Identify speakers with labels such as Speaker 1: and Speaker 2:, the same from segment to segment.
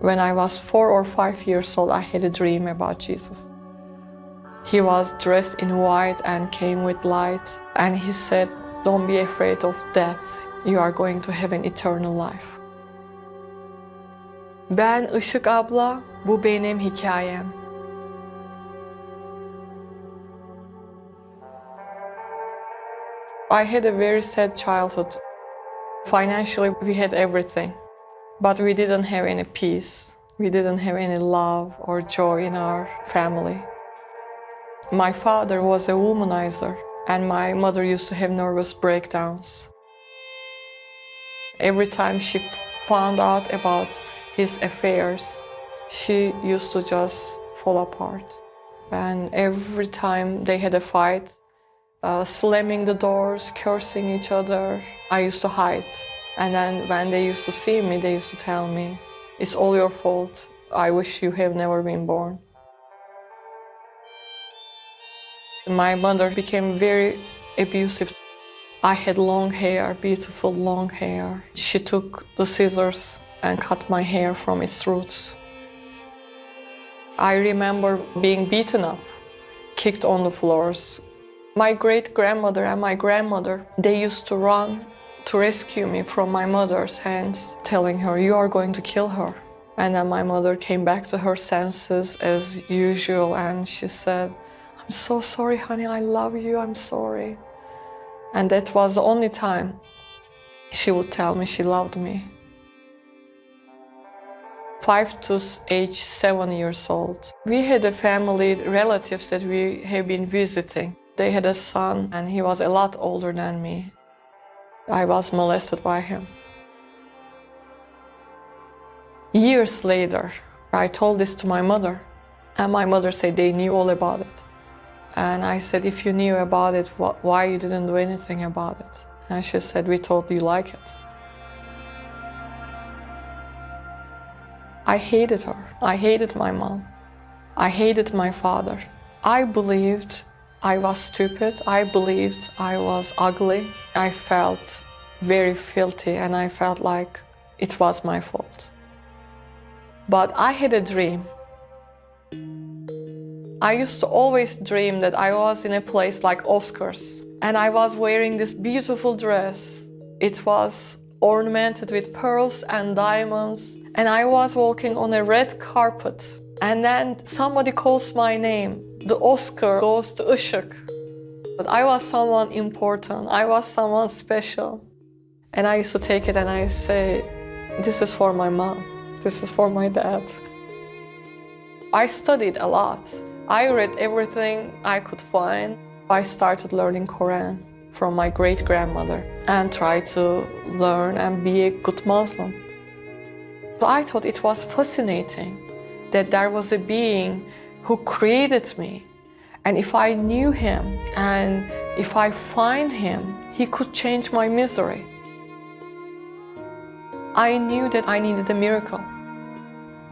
Speaker 1: When I was 4 or 5 years old, I had a dream about Jesus. He was dressed in white and came with light. And he said, "Don't be afraid of death. You are going to have an eternal life." Ben Isik Abla, bu benim hikayem. I had a very sad childhood. Financially, we had everything, but we didn't have any peace. We didn't have any love or joy in our family. My father was a womanizer, and my mother used to have nervous breakdowns. Every time she found out about his affairs, she used to just fall apart. And every time they had a fight, slamming the doors, cursing each other, I used to hide. And then when they used to see me, they used to tell me, "It's all your fault. I wish you have never been born." My mother became very abusive. I had long hair, beautiful long hair. She took the scissors and cut my hair from its roots. I remember being beaten up, kicked on the floors. My great-grandmother and my grandmother, they used to run to rescue me from my mother's hands, telling her, "You are going to kill her." And then my mother came back to her senses as usual, and she said, "I'm so sorry, honey, I love you, I'm sorry." And that was the only time she would tell me she loved me. 5 to age 7 years old. We had a family, relatives that we have been visiting. They had a son, and he was a lot older than me. I was molested by him. Years later, I told this to my mother, and my mother said they knew all about it. And I said, "If you knew about it, why you didn't do anything about it?" And she said, "We thought you like it." I hated her. I hated my mom. I hated my father. I believed I was stupid. I believed I was ugly. I felt very filthy, and I felt like it was my fault. But I had a dream. I used to always dream that I was in a place like Oscars, and I was wearing this beautiful dress. It was ornamented with pearls and diamonds, and I was walking on a red carpet. And then somebody calls my name. The Oscar goes to Isik. But I was someone important. I was someone special. And I used to take it and I say, "This is for my mom. This is for my dad." I studied a lot. I read everything I could find. I started learning Quran from my great-grandmother and tried to learn and be a good Muslim. So I thought it was fascinating that there was a being who created me. And if I knew him and if I find him, he could change my misery. I knew that I needed a miracle,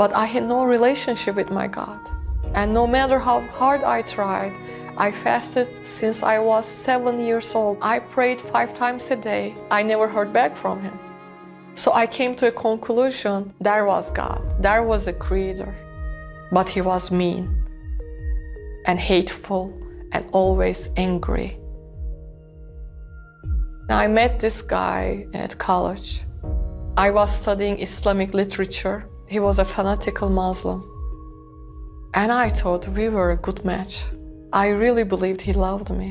Speaker 1: but I had no relationship with my God. And no matter how hard I tried, I fasted since I was 7 years old. I prayed 5 times a day. I never heard back from him. So I came to a conclusion, there was God, there was a creator, but he was mean and hateful and always angry. I met this guy at college. I was studying Islamic literature. He was a fanatical Muslim. And I thought we were a good match. I really believed he loved me.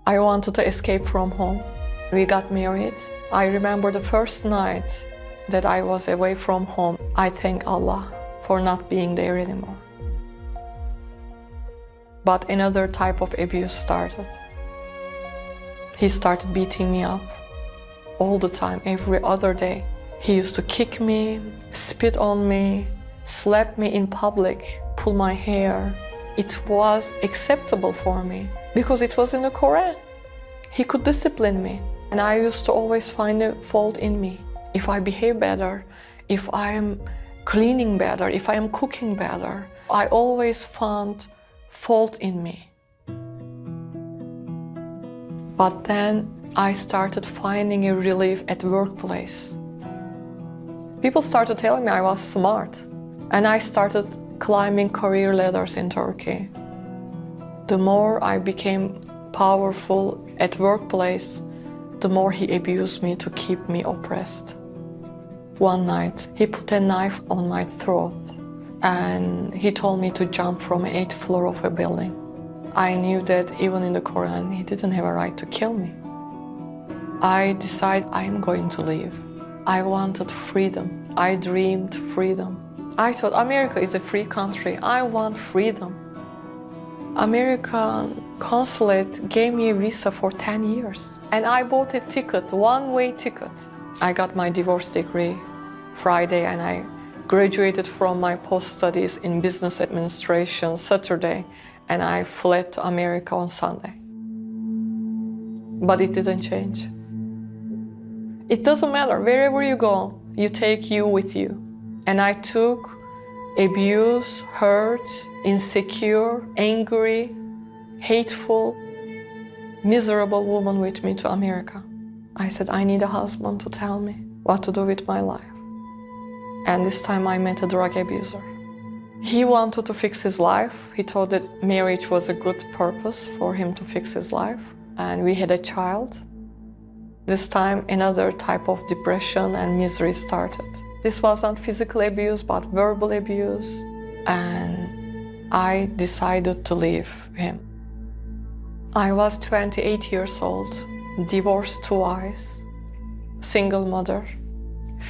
Speaker 1: I wanted to escape from home. We got married. I remember the first night that I was away from home. I thank Allah for not being there anymore. But another type of abuse started. He started beating me up all the time, every other day. He used to kick me, spit on me, slap me in public, pull my hair. It was acceptable for me because it was in the Quran. He could discipline me. And I used to always find a fault in me. If I behave better, if I am cleaning better, if I am cooking better, I always found fault in me. But then I started finding a relief at workplace. People started telling me I was smart, and I started climbing career ladders in Turkey. The more I became powerful at workplace, the more he abused me to keep me oppressed. One night, he put a knife on my throat and he told me to jump from the 8th floor of a building. I knew that even in the Quran, he didn't have a right to kill me. I decided I'm going to leave. I wanted freedom. I dreamed freedom. I thought America is a free country. I want freedom. American consulate gave me a visa for 10 years. And I bought a ticket, one-way ticket. I got my divorce degree Friday and I graduated from my post-studies in business administration Saturday and I fled to America on Sunday. But it didn't change. It doesn't matter, wherever you go, you take you with you. And I took abuse, hurt, insecure, angry, hateful, miserable woman with me to America. I said, I need a husband to tell me what to do with my life. And this time I met a drug abuser. He wanted to fix his life. He thought that marriage was a good purpose for him to fix his life. And we had a child. This time another type of depression and misery started. This was not physical abuse, but verbal abuse. And I decided to leave him. I was 28 years old, divorced twice, single mother,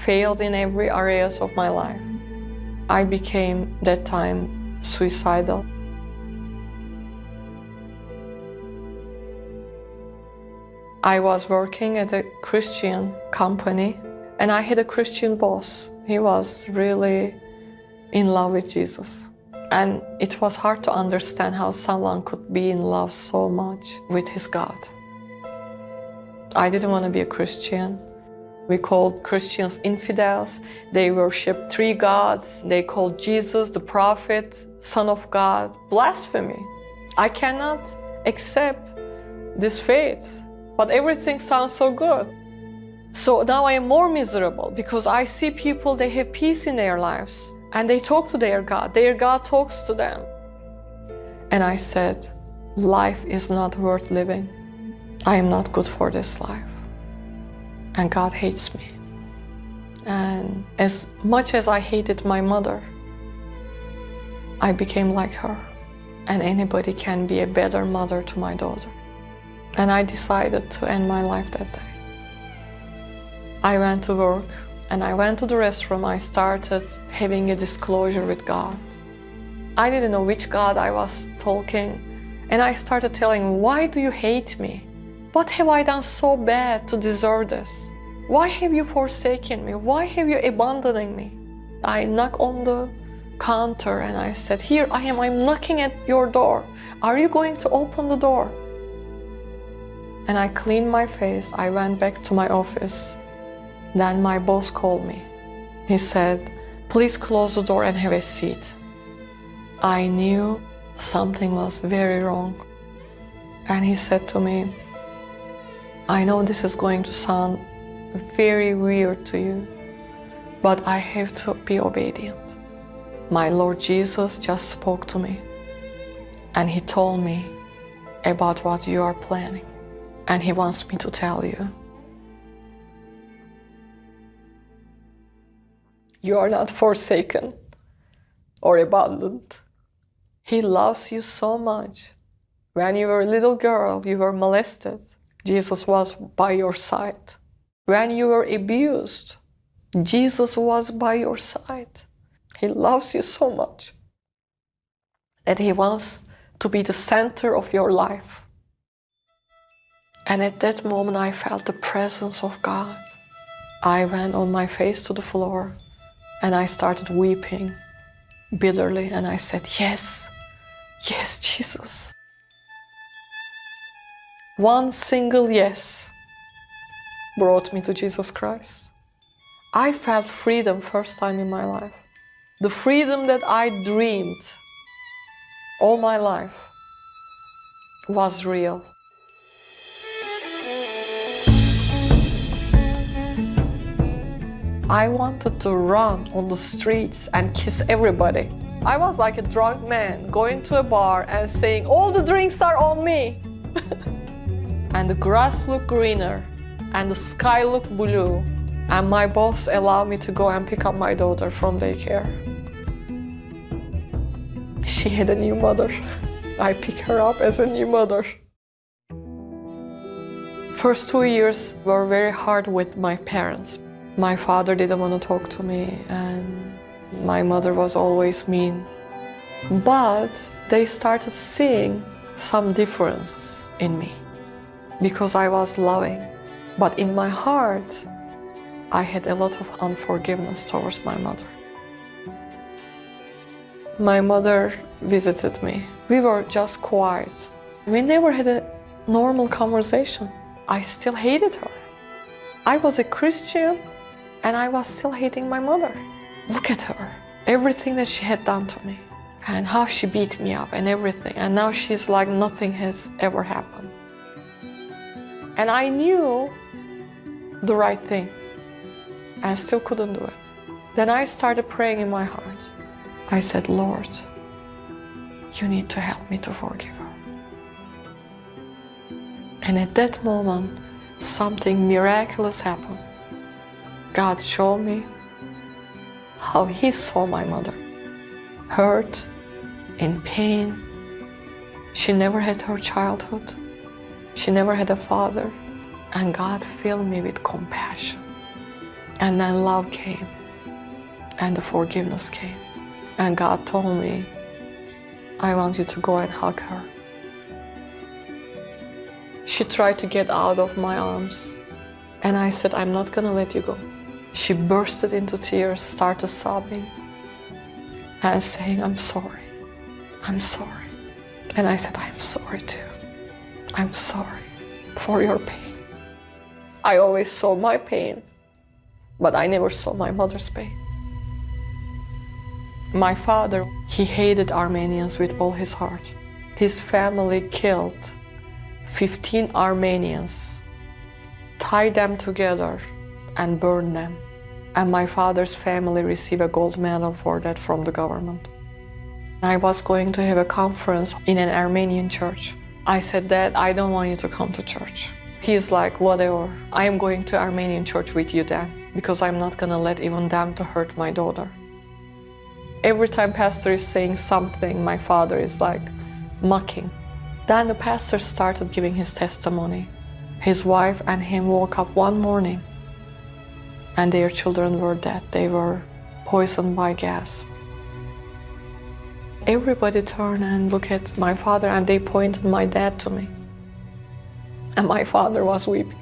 Speaker 1: failed in every areas of my life. I became, that time, suicidal. I was working at a Christian company and I had a Christian boss. He was really in love with Jesus. And it was hard to understand how someone could be in love so much with his God. I didn't want to be a Christian. We called Christians infidels. They worship 3 gods. They called Jesus the prophet, Son of God. Blasphemy. I cannot accept this faith. But everything sounds so good. So now I am more miserable because I see people, they have peace in their lives and they talk to their God. Their God talks to them. And I said, life is not worth living. I am not good for this life. And God hates me. And as much as I hated my mother, I became like her. And anybody can be a better mother to my daughter. And I decided to end my life that day. I went to work and I went to the restroom. I started having a disclosure with God. I didn't know which God I was talking. And I started telling him, why do you hate me? What have I done so bad to deserve this? Why have you forsaken me? Why have you abandoned me? I knocked on the counter and I said, here I am, I'm knocking at your door. Are you going to open the door? And I cleaned my face. I went back to my office. Then my boss called me. He said, please close the door and have a seat. I knew something was very wrong. And he said to me, I know this is going to sound very weird to you, but I have to be obedient. My Lord Jesus just spoke to me. And he told me about what you are planning. And he wants me to tell you. You are not forsaken or abandoned. He loves you so much. When you were a little girl, you were molested. Jesus was by your side. When you were abused, Jesus was by your side. He loves you so much that he wants to be the center of your life. And at that moment, I felt the presence of God. I went on my face to the floor and I started weeping bitterly. And I said, yes, yes, Jesus. One single yes brought me to Jesus Christ. I felt freedom first time in my life. The freedom that I dreamed all my life was real. I wanted to run on the streets and kiss everybody. I was like a drunk man going to a bar and saying, all the drinks are on me. And the grass looked greener and the sky looked blue. And my boss allowed me to go and pick up my daughter from daycare. She had a new mother. I picked her up as a new mother. First 2 years were very hard with my parents. My father didn't want to talk to me and my mother was always mean. But they started seeing some difference in me because I was loving. But in my heart, I had a lot of unforgiveness towards my mother. My mother visited me. We were just quiet. We never had a normal conversation. I still hated her. I was a Christian and I was still hating my mother. Look at her, everything that she had done to me and how she beat me up and everything. And now she's like nothing has ever happened. And I knew the right thing and still couldn't do it. Then I started praying in my heart. I said, Lord, you need to help me to forgive her. And at that moment, something miraculous happened. God showed me how He saw my mother, hurt, in pain. She never had her childhood. She never had a father. And God filled me with compassion. And then love came, and the forgiveness came. And God told me, I want you to go and hug her. She tried to get out of my arms. And I said, I'm not gonna let you go. She bursted into tears, started sobbing, and saying, I'm sorry, I'm sorry. And I said, I'm sorry too. I'm sorry for your pain. I always saw my pain, but I never saw my mother's pain. My father, he hated Armenians with all his heart. His family killed 15 Armenians, tied them together and burned them. And my father's family received a gold medal for that from the government. I was going to have a conference in an Armenian church. I said, Dad, I don't want you to come to church. He's like, whatever, I am going to Armenian church with you then, because I'm not gonna let even them to hurt my daughter. Every time pastor is saying something, my father is like mocking. Then the pastor started giving his testimony. His wife and him woke up one morning and their children were dead. They were poisoned by gas. Everybody turned and looked at my father and they pointed my dad to me. And my father was weeping.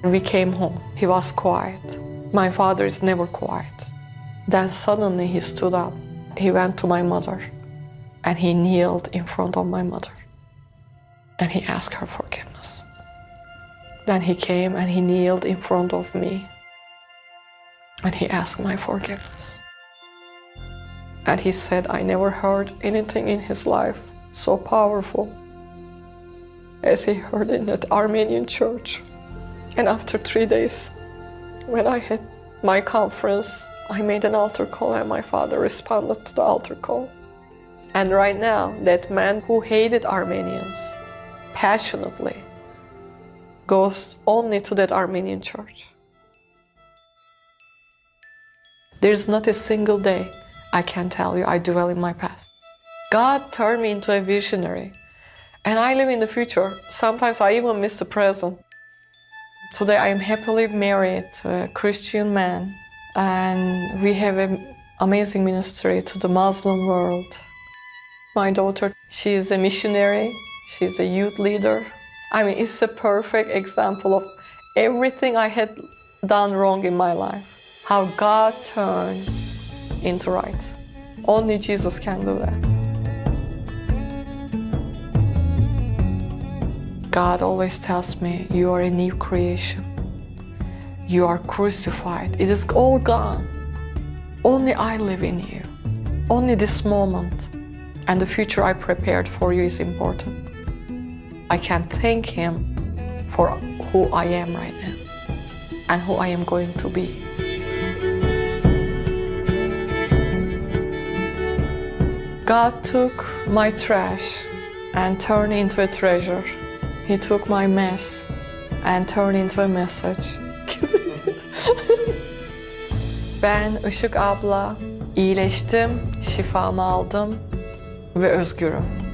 Speaker 1: We came home. He was quiet. My father is never quiet. Then suddenly he stood up. He went to my mother and he kneeled in front of my mother. And he asked her forgiveness. Then he came and he kneeled in front of me. And he asked my forgiveness. And he said, I never heard anything in his life so powerful as he heard in that Armenian church. And after 3 days, when I had my conference, I made an altar call and my father responded to the altar call. And right now, that man who hated Armenians passionately goes only to that Armenian church. There's not a single day I can tell you I dwell in my past. God turned me into a visionary and I live in the future. Sometimes I even miss the present. Today I am happily married to a Christian man and we have an amazing ministry to the Muslim world. My daughter, she is a missionary, she's a youth leader. I mean, it's a perfect example of everything I had done wrong in my life. How God turned into right. Only Jesus can do that. God always tells me, you are a new creation. You are crucified. It is all gone. Only I live in you. Only this moment. And the future I prepared for you is important. I can thank Him for who I am right now. and who I am going to be. God took my trash and turned into a treasure. He took my mess and turned into a message. Ben Işık Abla, iyileştim, şifamı aldım ve özgürüm.